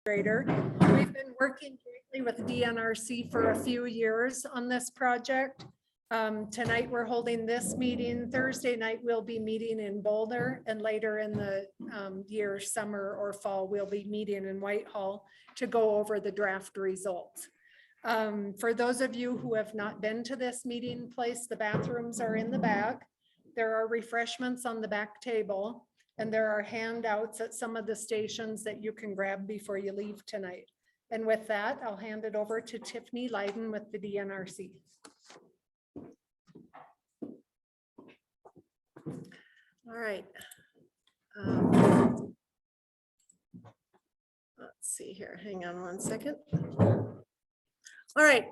We've been working jointly with DNRC for a few years on this project. Tonight we're holding this meeting. Thursday night we'll be meeting in Boulder, and later in the year, summer or fall, we'll be meeting in Whitehall to go over the draft results. For those of you who have not been to this meeting place, the bathrooms are in the back. There are refreshments on the back table, and there are handouts at some of the stations that you can grab before you leave tonight. And with that, I'll hand it over to Tiffany Lyden with the DNRC. All right. Let's see here. Hang on one second. All right.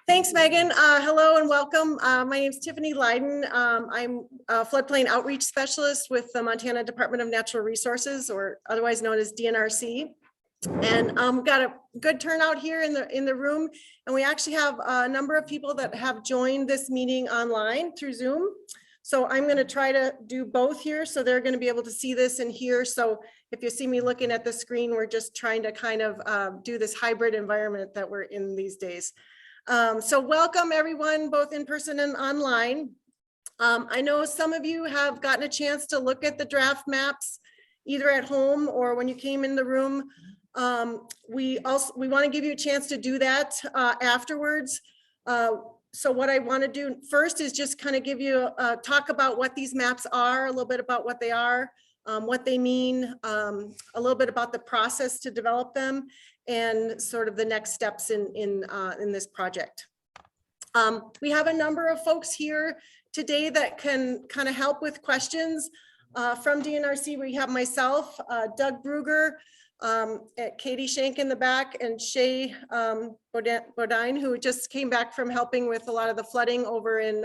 Thanks, Megan. Hello and welcome. My name is Tiffany Lyden. I'm a floodplain outreach specialist with the Montana Department of Natural Resources, or otherwise known as DNRC. And we've got a good turnout here in the room. And we actually have a number of people that have joined this meeting online through Zoom. So I'm going to try to do both here. So they're going to be able to see this and hear. So if you see me looking at the screen, we're just trying to kind of do this hybrid environment that we're in these days. So welcome everyone, both in person and online. I know some of you have gotten a chance to look at the draft maps, either at home or when you came in the room. We want to give you a chance to do that afterwards. So what I want to do first is just kind of give you a talk about what these maps are, a little bit about what they are, what they mean, a little bit about the process to develop them, and sort of the next steps in this project. We have a number of folks here today that can kind of help with questions from DNRC. We have myself, Doug Bruger, Katie Shank in the back, and Shay Bodine, who just came back from helping with a lot of the flooding over in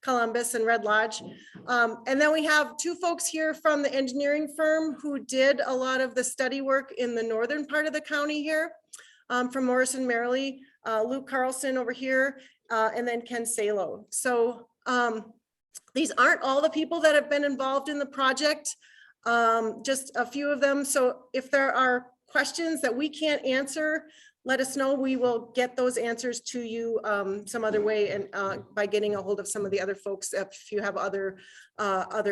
Columbus and Red Lodge. And then we have two folks here from the engineering firm who did a lot of the study work in the northern part of the county here, from Morrison Merrily, Luke Carlson over here, and then Ken Salo. So these aren't all the people that have been involved in the project. Just a few of them. So if there are questions that we can't answer, let us know. We will get those answers to you some other way, and by getting a hold of some of the other folks if you have other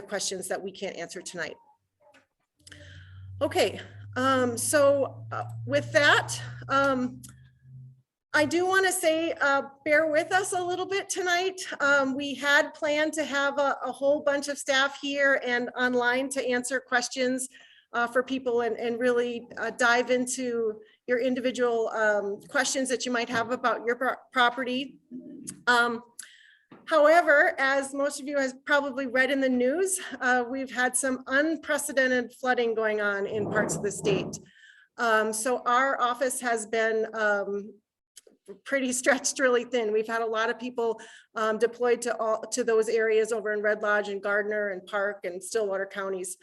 questions that we can't answer tonight. Okay, so with that, I do want to say, bear with us a little bit tonight. We had planned to have a whole bunch of staff here and online to answer questions for people and really dive into your individual questions that you might have about your property. However, as most of you have probably read in the news, we've had some unprecedented flooding going on in parts of the state. So our office has been pretty stretched really thin. We've had a lot of people deployed to those areas over in Red Lodge and Gardner and Park and Stillwater counties.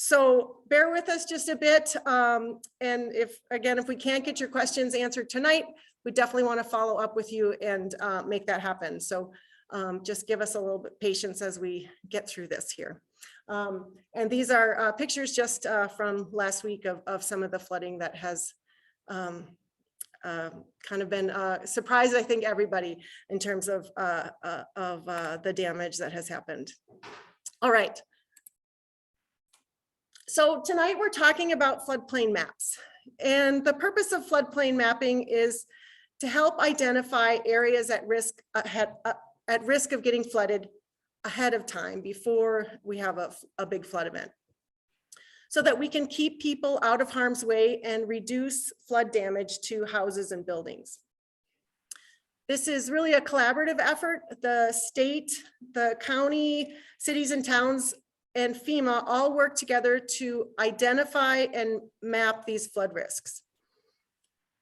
So bear with us just a bit. And if we can't get your questions answered tonight, we definitely want to follow up with you and make that happen. So just give us a little bit of patience as we get through this here. And these are pictures just from last week of some of the flooding that has kind of been surprised, I think, everybody in terms of the damage that has happened. All right. So tonight we're talking about floodplain maps, and the purpose of floodplain mapping is to help identify areas at risk of getting flooded ahead of time before we have a big flood event, so that we can keep people out of harm's way and reduce flood damage to houses and buildings. This is really a collaborative effort. The state, the county, cities and towns, and FEMA all work together to identify and map these flood risks.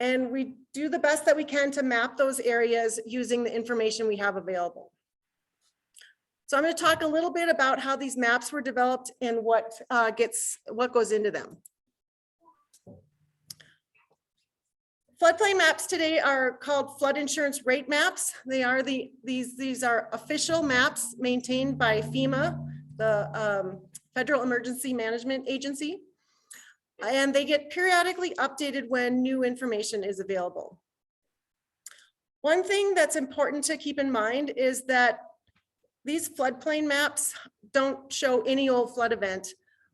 And we do the best that we can to map those areas using the information we have available. So I'm going to talk a little bit about how these maps were developed and what goes into them. Floodplain maps today are called flood insurance rate maps. They are these are official maps maintained by FEMA, the Federal Emergency Management Agency. and they get periodically updated when new information is available. One thing that's important to keep in mind is that these floodplain maps don't show any old flood event.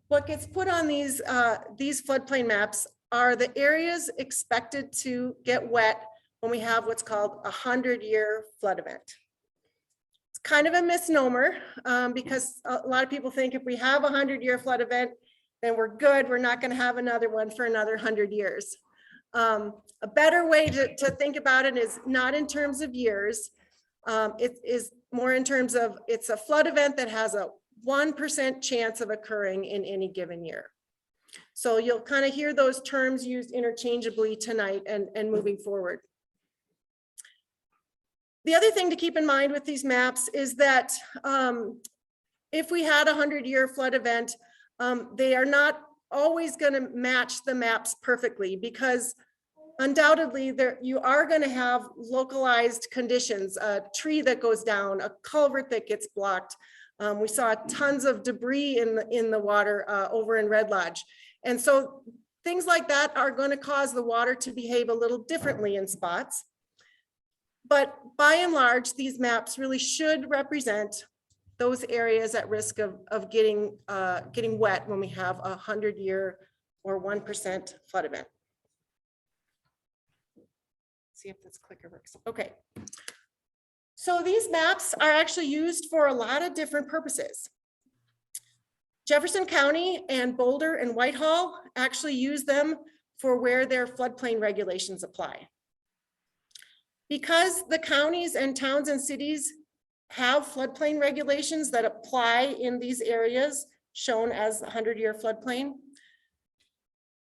What gets put on these floodplain maps are the areas expected to get wet when we have what's called a 100-year flood event. It's kind of a misnomer because a lot of people think if we have a 100-year flood event, then we're good. We're not going to have another one for another 100 years. A better way to think about it is not in terms of years. It is more in terms of it's a flood event that has a 1% chance of occurring in any given year. So you'll kind of hear those terms used interchangeably tonight and moving forward. The other thing to keep in mind with these maps is that if we had a 100-year flood event, they are not always going to match the maps perfectly because undoubtedly you are going to have localized conditions, a tree that goes down, a culvert that gets blocked. We saw tons of debris in the water over in Red Lodge. And so things like that are going to cause the water to behave a little differently in spots. But by and large, these maps really should represent those areas at risk of getting wet when we have a 100-year or 1% flood event. See if this clicker works. Okay. So these maps are actually used for a lot of different purposes. Jefferson County and Boulder and Whitehall actually use them for where their floodplain regulations apply. Because the counties and towns and cities have floodplain regulations that apply in these areas shown as the 100-year floodplain,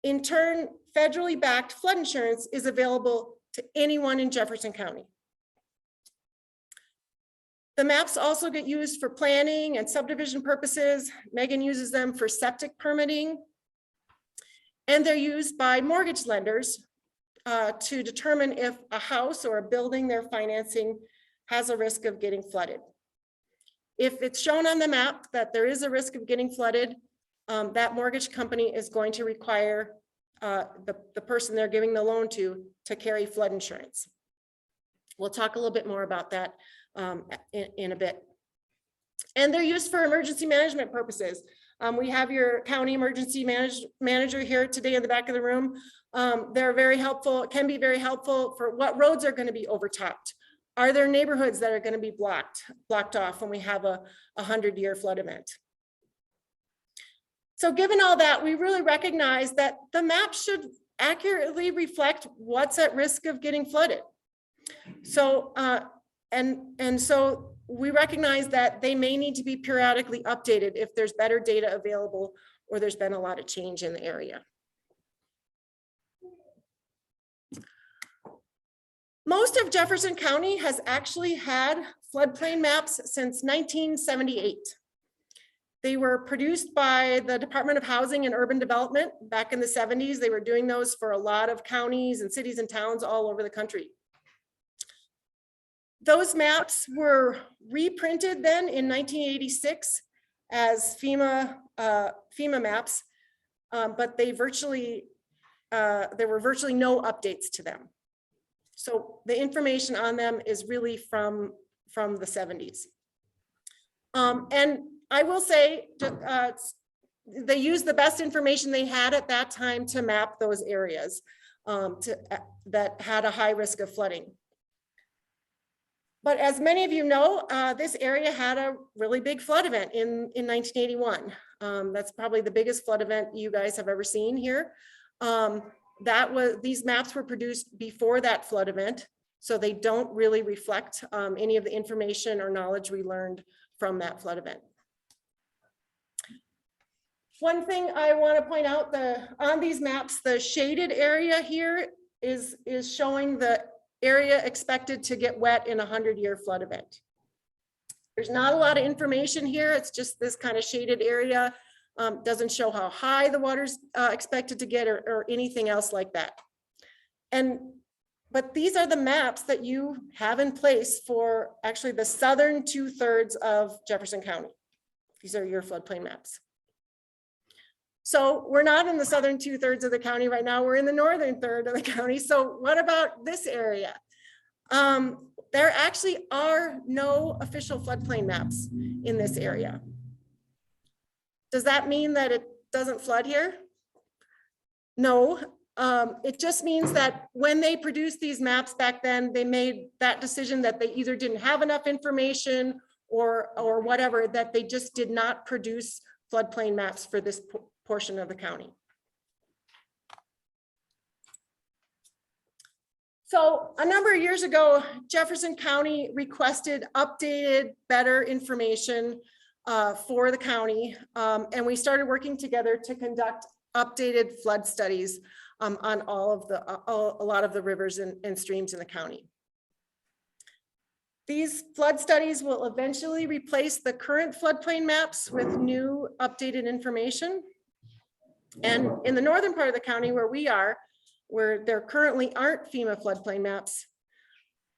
in turn, federally backed flood insurance is available to anyone in Jefferson County. The maps also get used for planning and subdivision purposes. Megan uses them for septic permitting. And they're used by mortgage lenders to determine if a house or a building they're financing has a risk of getting flooded. If it's shown on the map that there is a risk of getting flooded, that mortgage company is going to require the person they're giving the loan to carry flood insurance. We'll talk a little bit more about that in a bit. And they're used for emergency management purposes. We have your county emergency manager here today in the back of the room. They're very helpful, can be very helpful for what roads are going to be overtopped. Are there neighborhoods that are going to be blocked off when we have a 100-year flood event? So given all that, we really recognize that the map should accurately reflect what's at risk of getting flooded. So, and so we recognize that they may need to be periodically updated if there's better data available or there's been a lot of change in the area. Most of Jefferson County has actually had floodplain maps since 1978. They were produced by the Department of Housing and Urban Development back in the 70s. They were doing those for a lot of counties and cities and towns all over the country. Those maps were reprinted then in 1986 as FEMA maps, but they there were virtually no updates to them. So the information on them is really from the 70s. And I will say they used the best information they had at that time to map those areas that had a high risk of flooding. But as many of you know, this area had a really big flood event in 1981. That's probably the biggest flood event you guys have ever seen here. These maps were produced before that flood event, so they don't really reflect any of the information or knowledge we learned from that flood event. One thing I want to point out, on these maps, the shaded area here is showing the area expected to get wet in a 100-year flood event. There's not a lot of information here. It's just this kind of shaded area. Doesn't show how high the water's expected to get or anything else like that. But these are the maps that you have in place for actually the southern 2/3 of Jefferson County. These are your floodplain maps. So we're not in the southern 2/3 of the county right now. We're in the northern third of the county. So what about this area? There actually are no official floodplain maps in this area. Does that mean that it doesn't flood here? No, it just means that when they produced these maps back then, they made that decision that they either didn't have enough information or whatever, that they just did not produce floodplain maps for this portion of the county. So a number of years ago, Jefferson County requested updated, better information for the county. And we started working together to conduct updated flood studies on a lot of the rivers and streams in the county. These flood studies will eventually replace the current floodplain maps with new updated information. And in the northern part of the county where we are, where there currently aren't FEMA floodplain maps,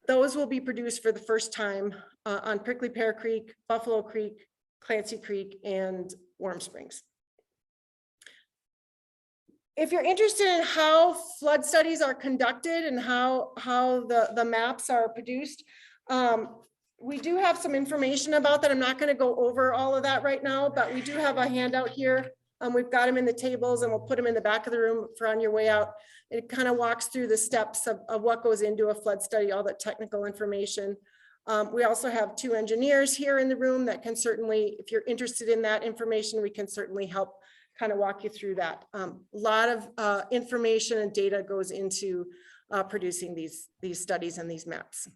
those will be produced for the first time on Prickly Pear Creek, Buffalo Creek, Clancy Creek, and Warm Springs. If you're interested in how flood studies are conducted and how the maps are produced, we do have some information about that. I'm not going to go over all of that right now, but we do have a handout here. We've got them in the tables and we'll put them in the back of the room for on your way out. It kind of walks through the steps of what goes into a flood study, all the technical information. We also have 2 engineers here in the room that can certainly, if you're interested in that information, we can certainly help kind of walk you through that. A lot of information and data goes into producing these studies and these maps.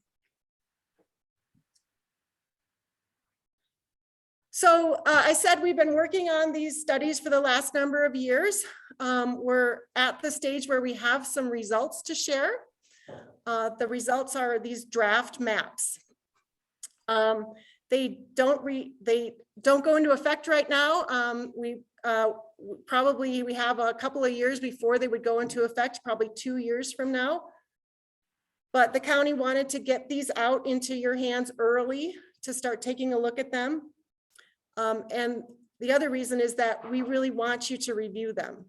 So I said we've been working on these studies for the last number of years. We're at the stage where we have some results to share. The results are these draft maps. They don't go into effect right now. We have a couple of years before they would go into effect, probably 2 years from now. But the county wanted to get these out into your hands early to start taking a look at them. And the other reason is that we really want you to review them.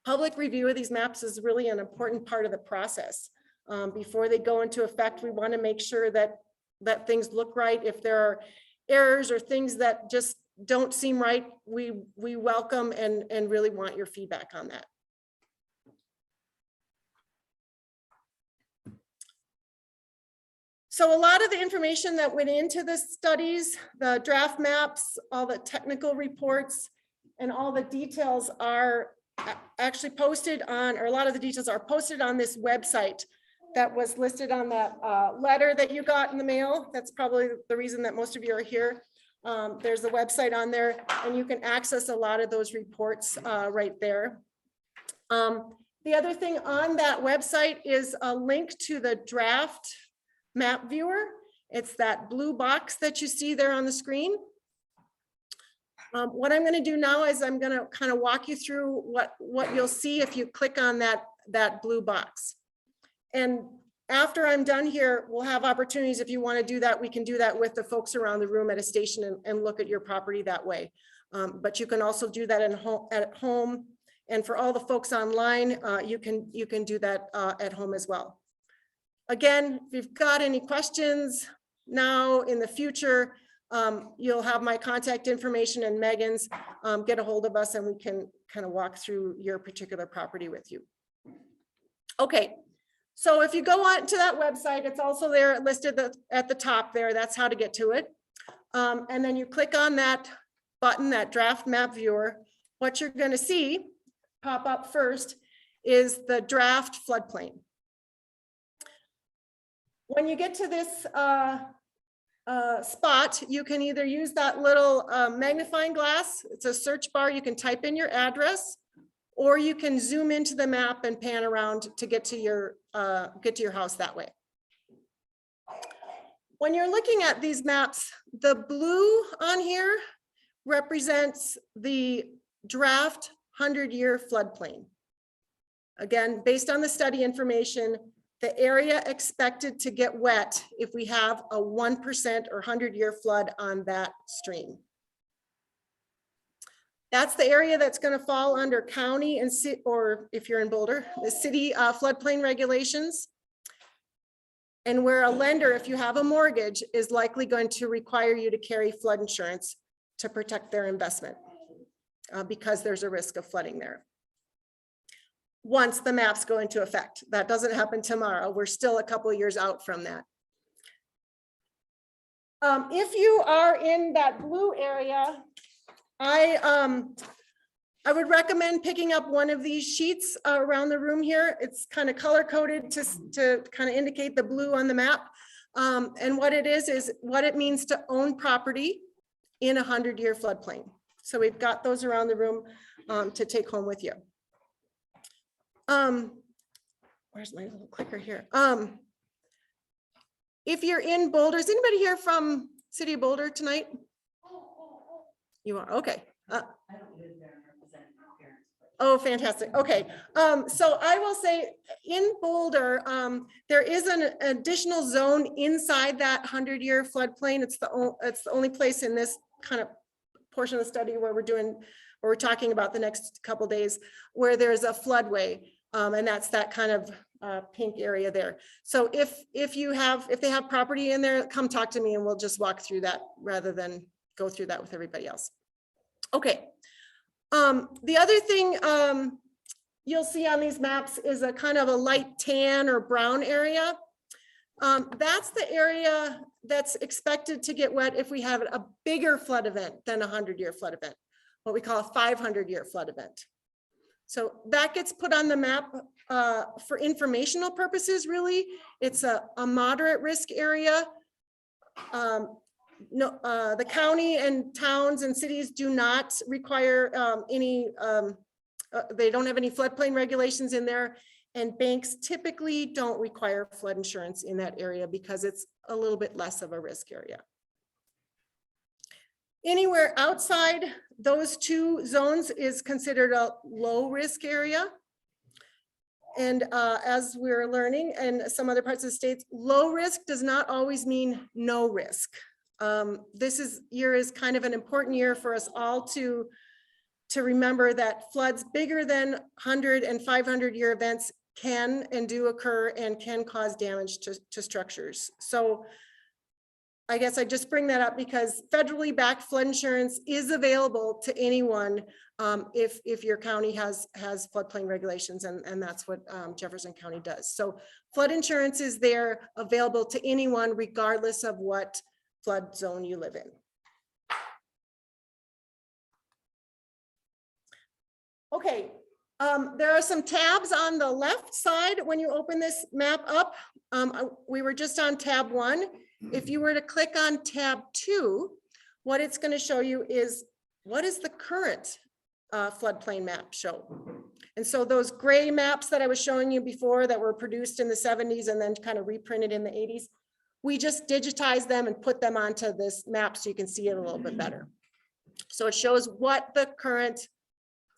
Public review of these maps is really an important part of the process. Before they go into effect, we want to make sure that things look right. If there are errors or things that just don't seem right, we welcome and really want your feedback on that. So a lot of the information that went into the studies, the draft maps, all the technical reports, and all the details are actually posted on, or a lot of the details are posted on this website that was listed on that letter that you got in the mail. That's probably the reason that most of you are here. There's a website on there and you can access a lot of those reports right there. The other thing on that website is a link to the draft map viewer. It's that blue box that you see there on the screen. What I'm going to do now is I'm going to kind of walk you through what you'll see if you click on that blue box. And after I'm done here, we'll have opportunities. If you want to do that, we can do that with the folks around the room at a station and look at your property that way. But you can also do that at home. And for all the folks online, you can do that at home as well. Again, if you've got any questions now in the future, you'll have my contact information and Megan's. Get a hold of us and we can kind of walk through your particular property with you. Okay, so if you go on to that website, it's also there listed at the top there. That's how to get to it. And then you click on that button, that draft map viewer. What you're going to see pop up first is the draft floodplain. When you get to this spot, you can either use that little magnifying glass. It's a search bar. You can type in your address, or you can zoom into the map and pan around to get to your house that way. When you're looking at these maps, the blue on here represents the draft 100-year floodplain. Again, based on the study information, the area expected to get wet if we have a 1% or 100-year flood on that stream. That's the area that's going to fall under county and or if you're in Boulder, the city floodplain regulations. And where a lender, if you have a mortgage, is likely going to require you to carry flood insurance to protect their investment because there's a risk of flooding there. Once the maps go into effect, that doesn't happen tomorrow. We're still a couple of years out from that. If you are in that blue area, I would recommend picking up one of these sheets around the room here. It's kind of color coded to kind of indicate the blue on the map. And what it is what it means to own property in a 100-year floodplain. So we've got those around the room to take home with you. Where's my little clicker here? If you're in Boulder, is anybody here from City of Boulder tonight? You are, okay. I don't live there and represent my parents. Oh, fantastic. Okay. So I will say in Boulder, there is an additional zone inside that 100-year floodplain. It's the only place in this kind of portion of the study where we're talking about the next couple days where there's a floodway. And that's that kind of pink area there. So if they have property in there, come talk to me and we'll just walk through that rather than go through that with everybody else. Okay. The other thing you'll see on these maps is a kind of a light tan or brown area. That's the area that's expected to get wet if we have a bigger flood event than a 100-year flood event, what we call a 500-year flood event. So that gets put on the map for informational purposes, really. It's a moderate risk area. The county and towns and cities do not require they don't have any floodplain regulations in there, and banks typically don't require flood insurance in that area because it's a little bit less of a risk area. Anywhere outside those two zones is considered a low risk area. And as we're learning in some other parts of the states, low risk does not always mean no risk. This year is kind of an important year for us all to remember that floods bigger than 100 and 500-year events can and do occur and can cause damage to structures. So I guess I just bring that up because federally backed flood insurance is available to anyone if your county has floodplain regulations, and that's what Jefferson County does. So flood insurance is there available to anyone regardless of what flood zone you live in. Okay, there are some tabs on the left side when you open this map up. We were just on tab 1. If you were to click on tab 2, what it's going to show you is what is the current floodplain map show. And so those gray maps that I was showing you before that were produced in the 70s and then kind of reprinted in the 80s, we just digitized them and put them onto this map so you can see it a little bit better. So it shows what the current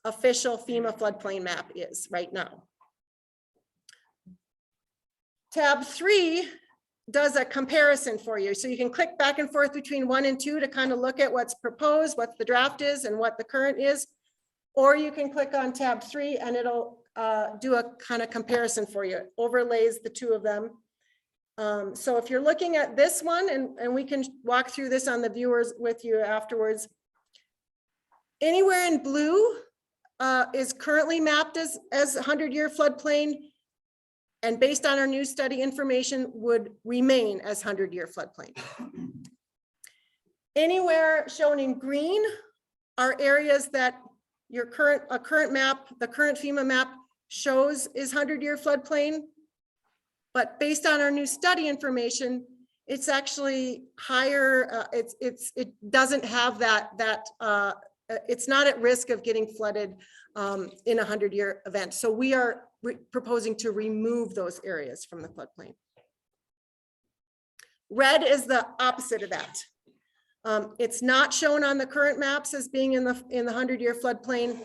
official FEMA floodplain map is right now. Tab 3 does a comparison for you. So you can click back and forth between 1 and 2 to kind of look at what's proposed, what the draft is and what the current is. Or you can click on tab 3 and it'll do a kind of comparison for you. It overlays the two of them. So if you're looking at this one, and we can walk through this on the viewers with you afterwards. Anywhere in blue is currently mapped as 100-year floodplain, and based on our new study information would remain as 100-year floodplain. Anywhere shown in green are areas that your current map, the current FEMA map shows is 100-year floodplain. But based on our new study information, it's actually higher. It doesn't have that it's not at risk of getting flooded in a 100-year event. So we are proposing to remove those areas from the floodplain. Red is the opposite of that. It's not shown on the current maps as being in the 100-year floodplain,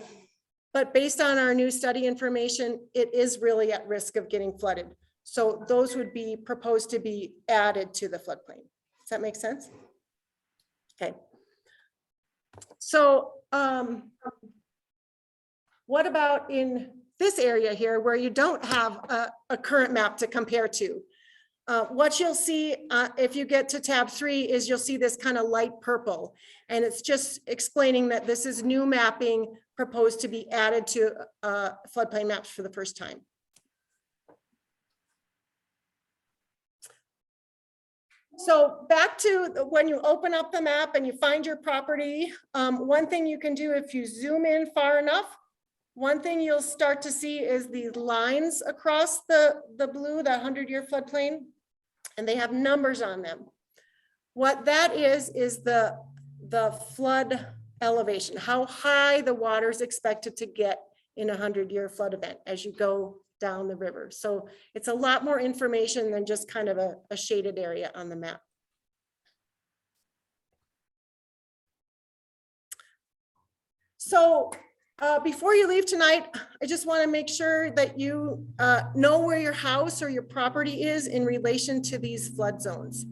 but based on our new study information, it is really at risk of getting flooded. So those would be proposed to be added to the floodplain. Does that make sense? Okay. So what about in this area here where you don't have a current map to compare to? What you'll see if you get to tab 3 is you'll see this kind of light purple, and it's just explaining that this is new mapping proposed to be added to floodplain maps for the first time. So back to when you open up the map and you find your property, one thing you can do if you zoom in far enough, one thing you'll start to see is these lines across the blue, the 100-year floodplain, and they have numbers on them. What that is the flood elevation, how high the water is expected to get in a 100-year flood event as you go down the river. So it's a lot more information than just kind of a shaded area on the map. So before you leave tonight, I just want to make sure that you know where your house or your property is in relation to these flood zones.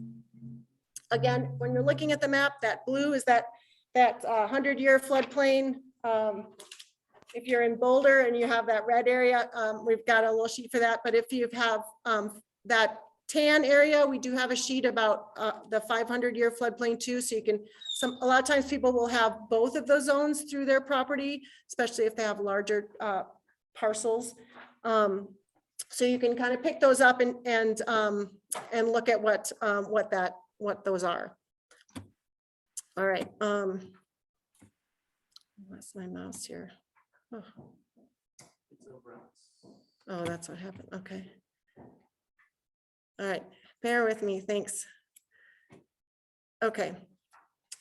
Again, when you're looking at the map, that blue is that 100-year floodplain. If you're in Boulder and you have that red area, we've got a little sheet for that. But if you have that tan area, we do have a sheet about the 500-year floodplain too. So you can, a lot of times people will have both of those zones through their property, especially if they have larger parcels. So you can kind of pick those up and look at what those are. All right. What's my mouse here? Oh, that's what happened. Okay. All right. Bear with me. Thanks. Okay.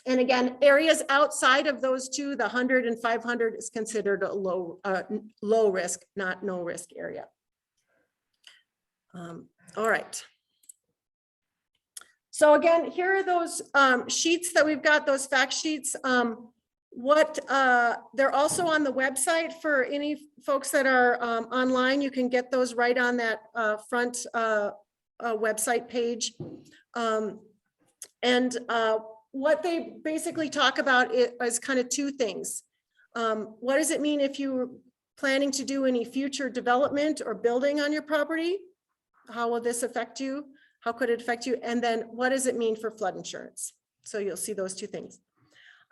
And again, areas outside of those two, the 100 and 500 is considered a low risk, not no risk area. All right. So again, here are those sheets that we've got, those fact sheets. They're also on the website for any folks that are online. You can get those right on that front website page. What they basically talk about is kind of two things. What does it mean if you're planning to do any future development or building on your property? How will this affect you? How could it affect you? And then what does it mean for flood insurance? So you'll see those two things.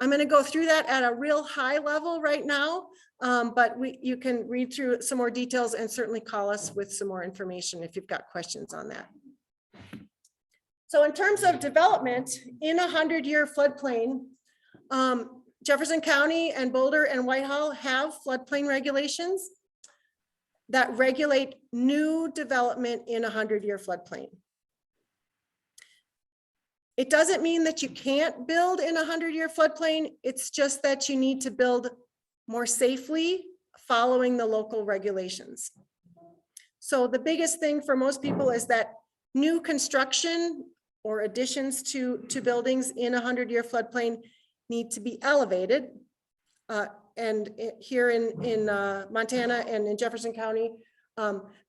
I'm going to go through that at a real high level right now, but you can read through some more details and certainly call us with some more information if you've got questions on that. So in terms of development in a 100-year floodplain, Jefferson County and Boulder and Whitehall have floodplain regulations that regulate new development in a 100-year floodplain. It doesn't mean that you can't build in a 100-year floodplain. It's just that you need to build more safely following the local regulations. So the biggest thing for most people is that new construction or additions to buildings in a 100-year floodplain need to be elevated. And here in Montana and in Jefferson County,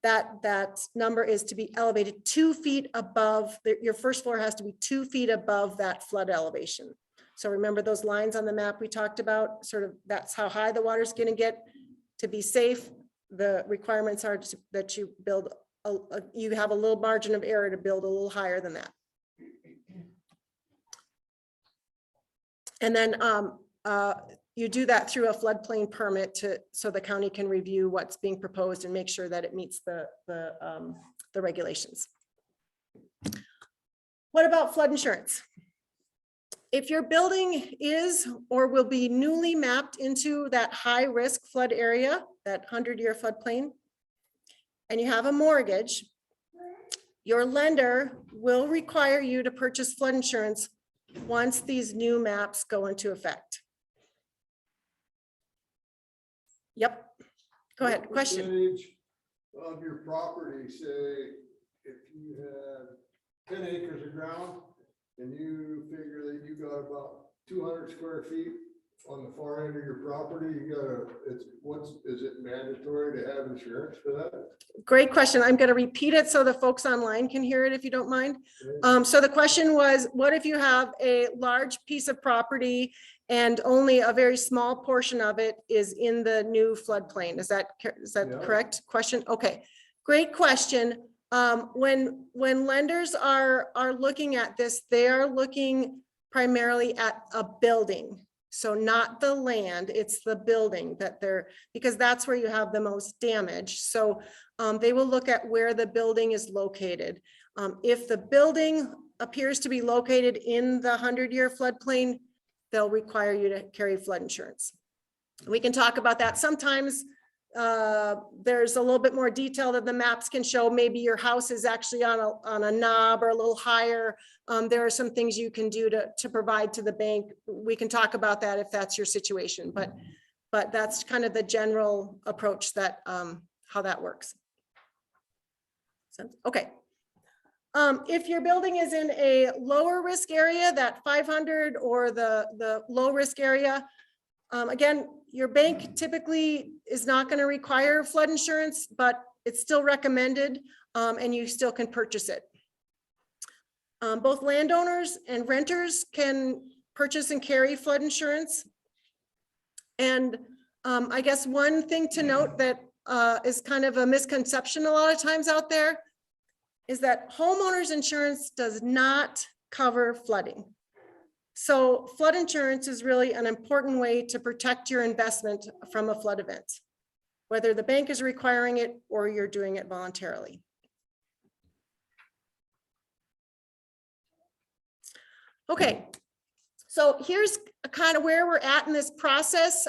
that number is to be elevated 2 feet above, your first floor has to be 2 feet above that flood elevation. So remember those lines on the map we talked about, sort of that's how high the water's going to get. To be safe, the requirements are that you build, you have a little margin of error to build a little higher than that. And then you do that through a floodplain permit so the county can review what's being proposed and make sure that it meets the regulations. What about flood insurance? If your building is or will be newly mapped into that high risk flood area, that 100-year floodplain, and you have a mortgage, your lender will require you to purchase flood insurance once these new maps go into effect. Yep. Go ahead. Question. Percentage of your property, say, if you had 10 acres of ground and you figure that you got about 200 square feet on the far end of your property, you gotta, is it mandatory to have insurance for that? Great question. I'm going to repeat it so the folks online can hear it if you don't mind. So the question was, what if you have a large piece of property and only a very small portion of it is in the new floodplain? Is that Yeah. correct question? Okay, great question. When lenders are looking at this, they are looking primarily at a building. So not the land, it's the building that because that's where you have the most damage. So they will look at where the building is located. If the building appears to be located in the 100-year floodplain, they'll require you to carry flood insurance. We can talk about that. Sometimes there's a little bit more detail that the maps can show. Maybe your house is actually on a knob or a little higher. There are some things you can do to provide to the bank. We can talk about that if that's your situation, but that's kind of the general approach that how that works. Okay. If your building is in a lower risk area, that 500 or the low risk area, again, your bank typically is not going to require flood insurance, but it's still recommended, and you still can purchase it. Both landowners and renters can purchase and carry flood insurance. And I guess one thing to note that is kind of a misconception a lot of times out there is that homeowners insurance does not cover flooding. So flood insurance is really an important way to protect your investment from a flood event, whether the bank is requiring it or you're doing it voluntarily. Okay, so here's kind of where we're at in this process.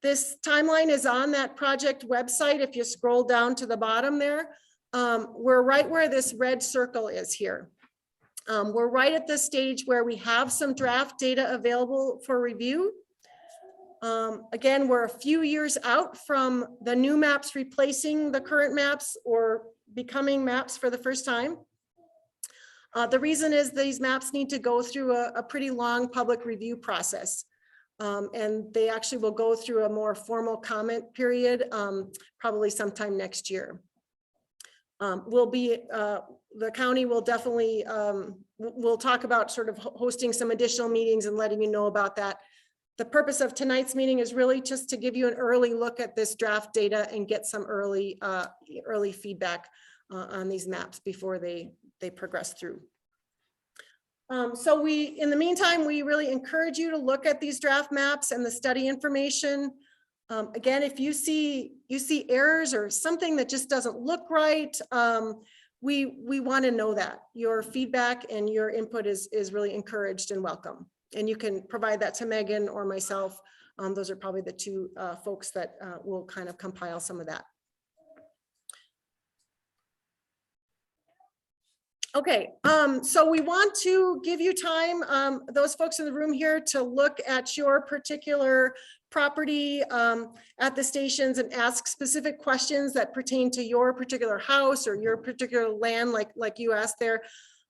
This timeline is on that project website. If you scroll down to the bottom there, we're right where this red circle is here. We're right at the stage where we have some draft data available for review. Again, we're a few years out from the new maps replacing the current maps or becoming maps for the first time. The reason is these maps need to go through a pretty long public review process. And they actually will go through a more formal comment period, probably sometime next year. The county will definitely, we'll talk about sort of hosting some additional meetings and letting you know about that. The purpose of tonight's meeting is really just to give you an early look at this draft data and get some early feedback on these maps before they progress through. So in the meantime, we really encourage you to look at these draft maps and the study information. Again, if you see errors or something that just doesn't look right, we want to know that. Your feedback and your input is really encouraged and welcome. And you can provide that to Megan or myself. Those are probably the two folks that will kind of compile some of that. Okay, so we want to give you time, those folks in the room here, to look at your particular property at the stations and ask specific questions that pertain to your particular house or your particular land, like you asked there.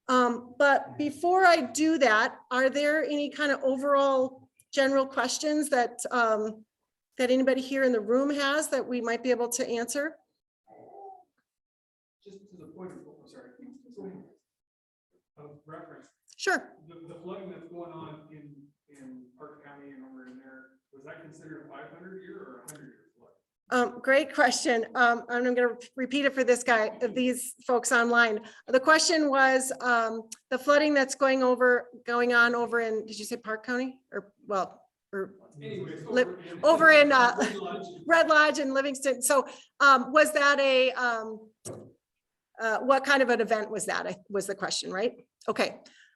But before I do that, are there any kind of overall general questions that that anybody here in the room has that we might be able to answer? Just to the point of reference. Sure. The flooding that's going on in Park County and over in there, was that considered a 500-year or a 100-year flood? Great question. I'm going to repeat it for these folks online. The question was the flooding that's going on over in, did you say Park County or Anyways, over in Red Lodge and Livingston. So was that what kind of an event was that? Was the question, right? Okay.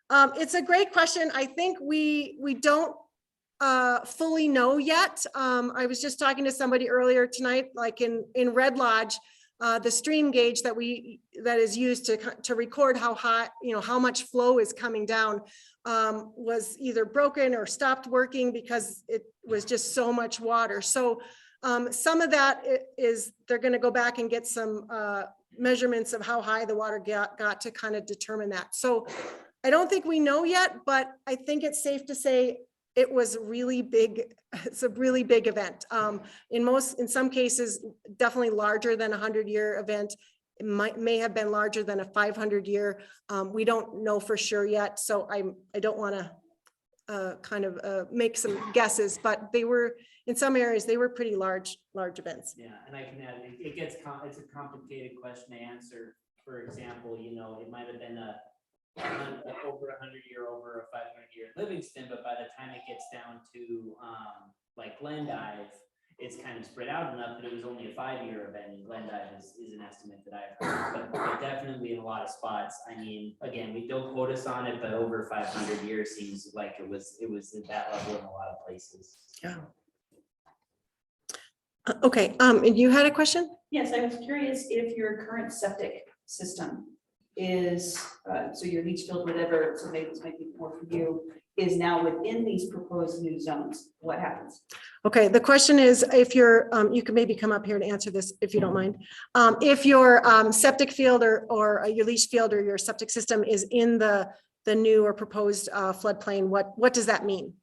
It's a great question. I think we don't fully know yet. I was just talking to somebody earlier tonight, like in Red Lodge, the stream gauge that is used to record how high, how much flow is coming down, was either broken or stopped working because it was just so much water. So some of that is they're going to go back and get some measurements of how high the water got to kind of determine that. So I don't think we know yet, but I think it's safe to say it was really big. It's a really big event. In some cases, definitely larger than a 100-year event. It may have been larger than a 500-year. We don't know for sure yet. So I don't want to make some guesses, but they were, in some areas, they were pretty large events. Yeah, and I can add, it gets, it's a complicated question to answer. For example, you know, it might have been over 100-year, over a 500-year Livingston, but by the time it gets down to like Glendive, it's kind of spread out enough that it was only a 5-year event, and Glendive is an estimate that I've heard, but definitely in a lot of spots. I mean, again, we don't quote us on it, but over 500 years seems like it was at that level in a lot of places. Yeah. Okay, and you had a question? Yes, I was curious if your current septic system is, so your leach field, whatever, so maybe this might be more for you, is now within these proposed new zones. What happens? Okay, the question is if you're, you can maybe come up here to answer this if you don't mind. If your septic field or your leach field or your septic system is in the new or proposed floodplain, what does that mean?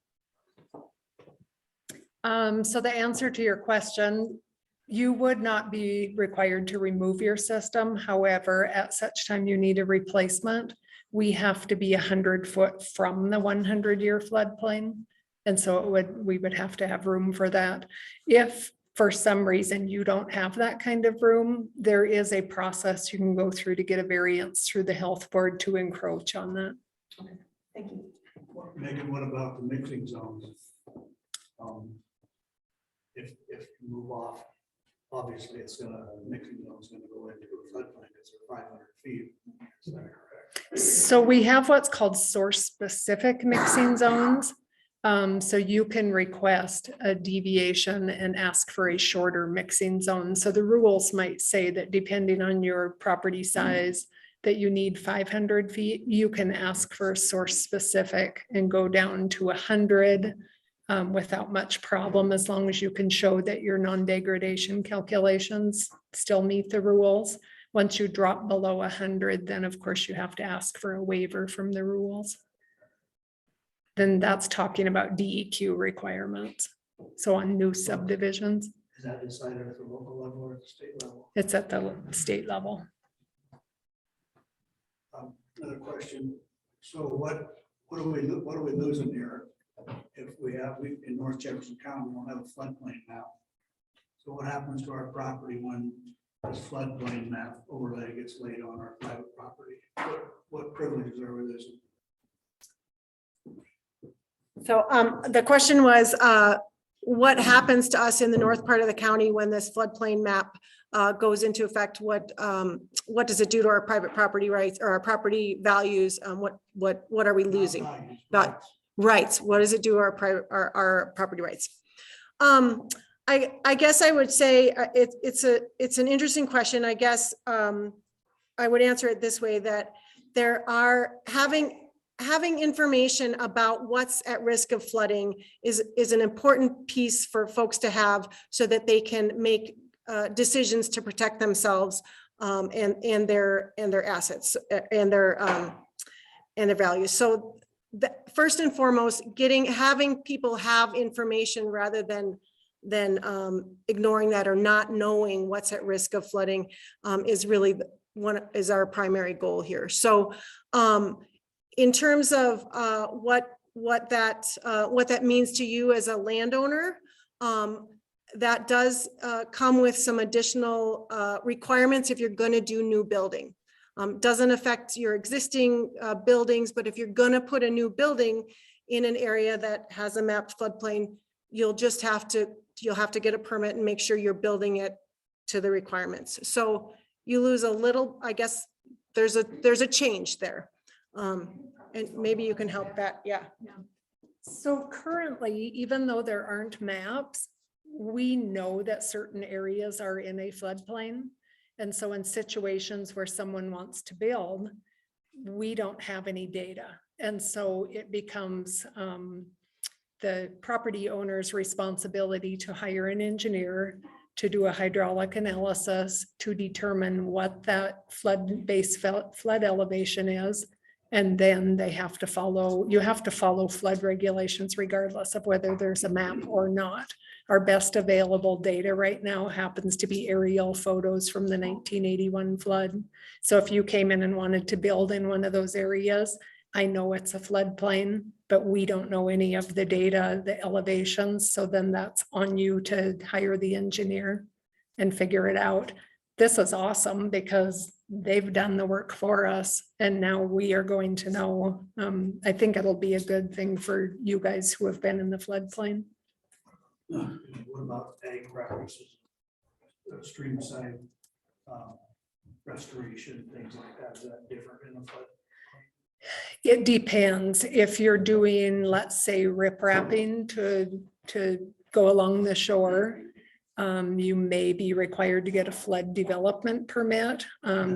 So the answer to your question, you would not be required to remove your system. However, at such time you need a replacement, we have to be 100 foot from the 100-year floodplain. And so we would have to have room for that. If for some reason you don't have that kind of room, there is a process you can go through to get a variance through the health board to encroach on that. Okay, thank you. Megan, what about the mixing zones? If you move off, obviously mixing zone is gonna go into a floodplain, it's 500 feet. Is that correct? So we have what's called source specific mixing zones. So you can request a deviation and ask for a shorter mixing zone. So the rules might say that depending on your property size, that you need 500 feet, you can ask for a source specific and go down to 100 without much problem, as long as you can show that your non-degradation calculations still meet the rules. Once you drop below 100, then of course you have to ask for a waiver from the rules. Then that's talking about DEQ requirements. So on new subdivisions, Is that decided at the local level or at the state level? it's at the state level. Another question. So what are we losing here? If we in North Jefferson County, we don't have a floodplain map. So what happens to our property when this floodplain map overlay gets laid on our private property? What privileges are we losing? So the question was, what happens to us in the north part of the county when this floodplain map goes into effect? What does it do to our private property rights or our property values? What are we losing? Rights. What does it do to our property rights? I guess I would say it's an interesting question. I guess I would answer it this way, that there are having information about what's at risk of flooding is an important piece for folks to have so that they can make decisions to protect themselves and their assets and their values. So first and foremost, having people have information rather than ignoring that or not knowing what's at risk of flooding is really is our primary goal here. So in terms of what that means to you as a landowner, that does come with some additional requirements if you're going to do new building. Doesn't affect your existing buildings, but if you're going to put a new building in an area that has a mapped floodplain, you'll have to get a permit and make sure you're building it to the requirements. So you lose a little, I guess there's a change there. And maybe you can help that. Yeah. So currently, even though there aren't maps, we know that certain areas are in a floodplain. And so in situations where someone wants to build, we don't have any data. And so it becomes the property owner's responsibility to hire an engineer to do a hydraulic analysis to determine what that flood elevation is, And then they have to follow, you have to follow flood regulations regardless of whether there's a map or not. Our best available data right now happens to be aerial photos from the 1981 flood. So if you came in and wanted to build in one of those areas, I know it's a floodplain, but we don't know any of the data, the elevations. So then that's on you to hire the engineer and figure it out. This is awesome because they've done the work for us and now we are going to know. I think it'll be a good thing for you guys who have been in the floodplain. What about ag practices, stream side restoration, things like that? Is that different in the flood? It depends if you're doing, let's say, rip wrapping to go along the shore. You may be required to get a flood development permit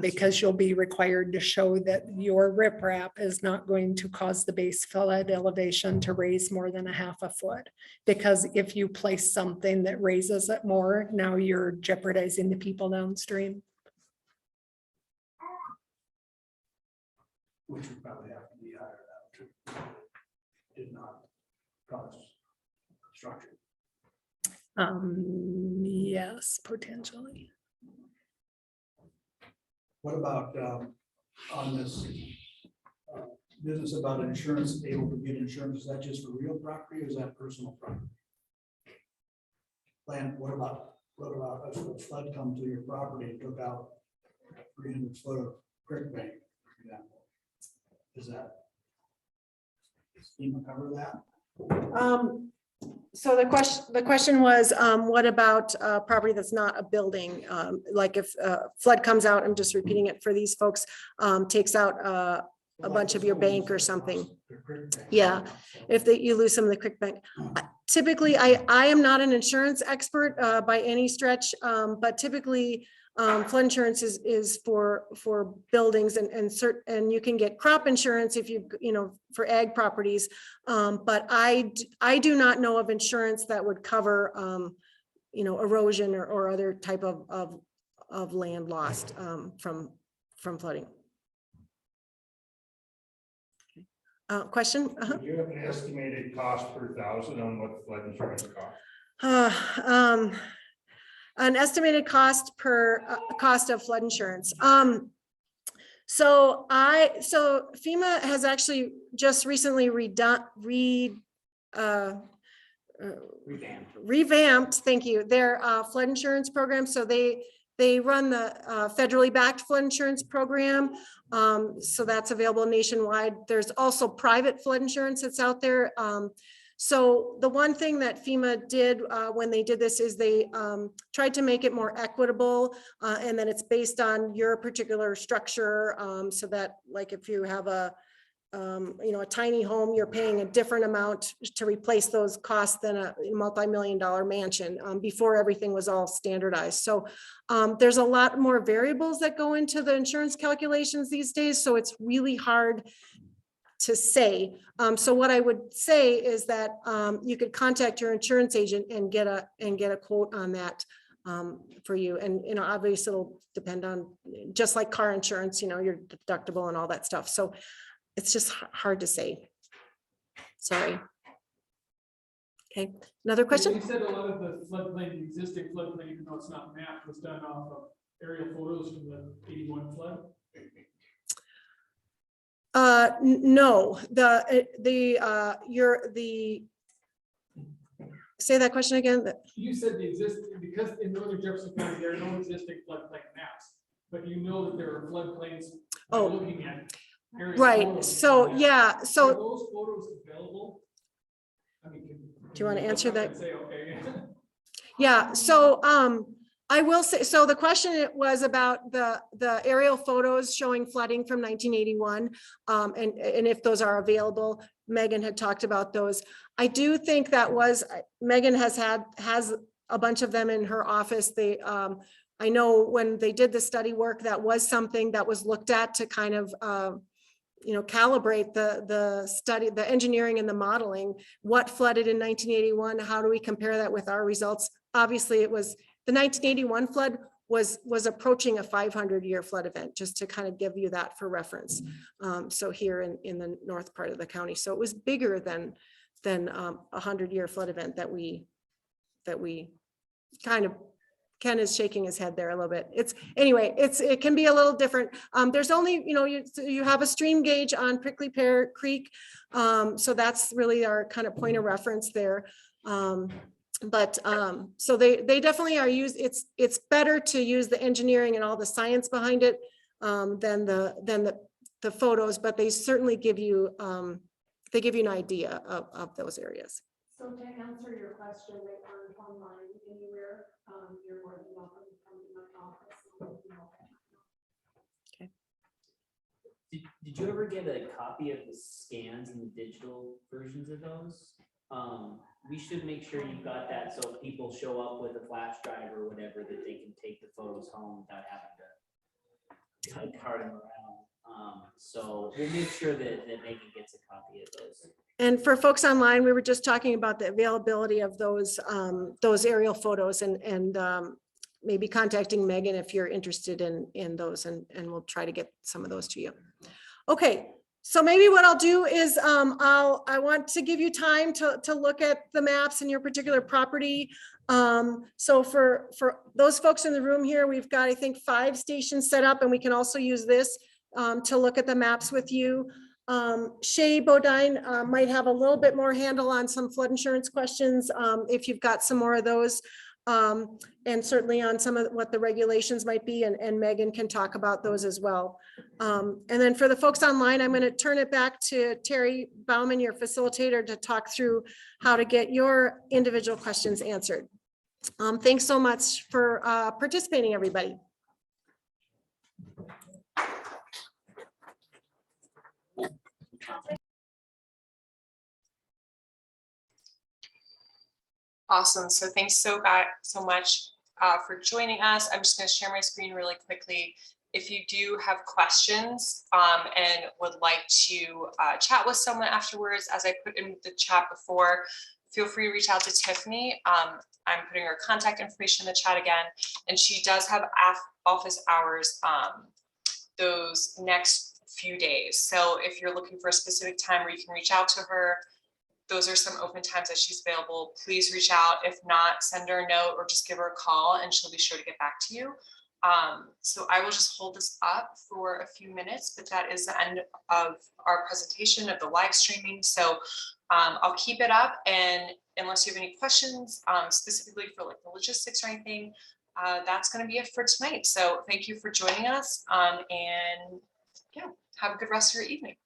because you'll be required to show that your riprap is not going to cause the base flood elevation to raise more than a half a foot. Because if you place something that raises it more, now you're jeopardizing the people downstream. Which would probably have to be higher out to did not cause structure. Yes, potentially. What about on this business about insurance, able to get insurance? Is that just for real property or is that personal property? Plan, what about a flood come to your property and took out 300 foot of creek bank, for example? Is that, does FEMA cover that? So the question was, what about property that's not a building? Like if flood comes out, I'm just repeating it for these folks, takes out a bunch of your bank or something. Yeah, if you lose some of the quick bank. Typically, I am not an insurance expert by any stretch, but typically flood insurance is for buildings and you can get crop insurance if you for ag properties. But I do not know of insurance that would cover erosion or other type of land lost from flooding. Question? Do you have an estimated cost per thousand on what flood insurance costs? An estimated cost per cost of flood insurance. So FEMA has actually just recently revamped, thank you, their flood insurance program. So they run the federally backed flood insurance program. So that's available nationwide. There's also private flood insurance that's out there. So the one thing that FEMA did when they did this is they tried to make it more equitable, and then it's based on your particular structure, so that like if you have a tiny home, you're paying a different amount to replace those costs than a multi-million-dollar mansion before everything was all standardized. So there's a lot more variables that go into the insurance calculations these days. So it's really hard to say. So what I would say is that you could contact your insurance agent and get a quote on that for you. And obviously it'll depend on, just like car insurance, your deductible and all that stuff. So it's just hard to say. Sorry. Okay, another question? You said a lot of the floodplain, the existing floodplain, even though it's not mapped, was done off of aerial photos from the 81 flood. No, say that question again. You said the existing, because in northern Jefferson County, there are no existing floodplain maps, but you know that there are floodplains. Oh, looking at aerial right. photos So of that. yeah, Are so those photos available? I mean, do you want to answer that? Say, okay. Yeah, so I will say, so the question was about the aerial photos showing flooding from 1981, and if those are available. Megan had talked about those. I do think that Megan has a bunch of them in her office. I know when they did the study work, that was something that was looked at to kind of calibrate the study, the engineering and the modeling. What flooded in 1981? How do we compare that with our results? Obviously, it was the 1981 flood was approaching a 500-year flood event, just to kind of give you that for reference. So here in the north part of the county, so it was bigger than a 100-year flood event that we kind of, Ken is shaking his head there a little bit. It can be a little different. There's only, you have a stream gauge on Prickly Pear Creek. So that's really our kind of point of reference there. So they definitely are it's better to use the engineering and all the science behind it than the photos, but they certainly give you an idea of those areas. So to answer your question, they aren't online anywhere. You're more than welcome to come to my office. Okay. Did you ever get a copy of the scans and the digital versions of those? We should make sure you got that, so if people show up with a flash drive or whatever, that they can take the photos home without having to cart them around. So we'll make sure that Megan gets a copy of those. And for folks online, we were just talking about the availability of those aerial photos and maybe contacting Megan if you're interested in those, and we'll try to get some of those to you. Okay, so maybe what I'll do is I want to give you time to look at the maps in your particular property. So for those folks in the room here, we've got, I think, 5 stations set up, and we can also use this to look at the maps with you. Shay Bodine might have a little bit more handle on some flood insurance questions if you've got some more of those, and certainly on some of what the regulations might be, and Megan can talk about those as well. And then for the folks online, I'm going to turn it back to Terry Bauman, your facilitator, to talk through how to get your individual questions answered. Thanks so much for participating, everybody. Awesome. So thanks so much for joining us. I'm just going to share my screen really quickly. If you do have questions and would like to chat with someone afterwards, as I put in the chat before, feel free to reach out to Tiffany. I'm putting her contact information in the chat again, and she does have office hours those next few days. So if you're looking for a specific time where you can reach out to her, those are some open times that she's available. Please reach out. If not, send her a note or just give her a call and she'll be sure to get back to you. So I will just hold this up for a few minutes, but that is the end of our presentation of the live streaming. So I'll keep it up, and unless you have any questions specifically for like the logistics or anything, that's going to be it for tonight. So thank you for joining us, and yeah, have a good rest of your evening.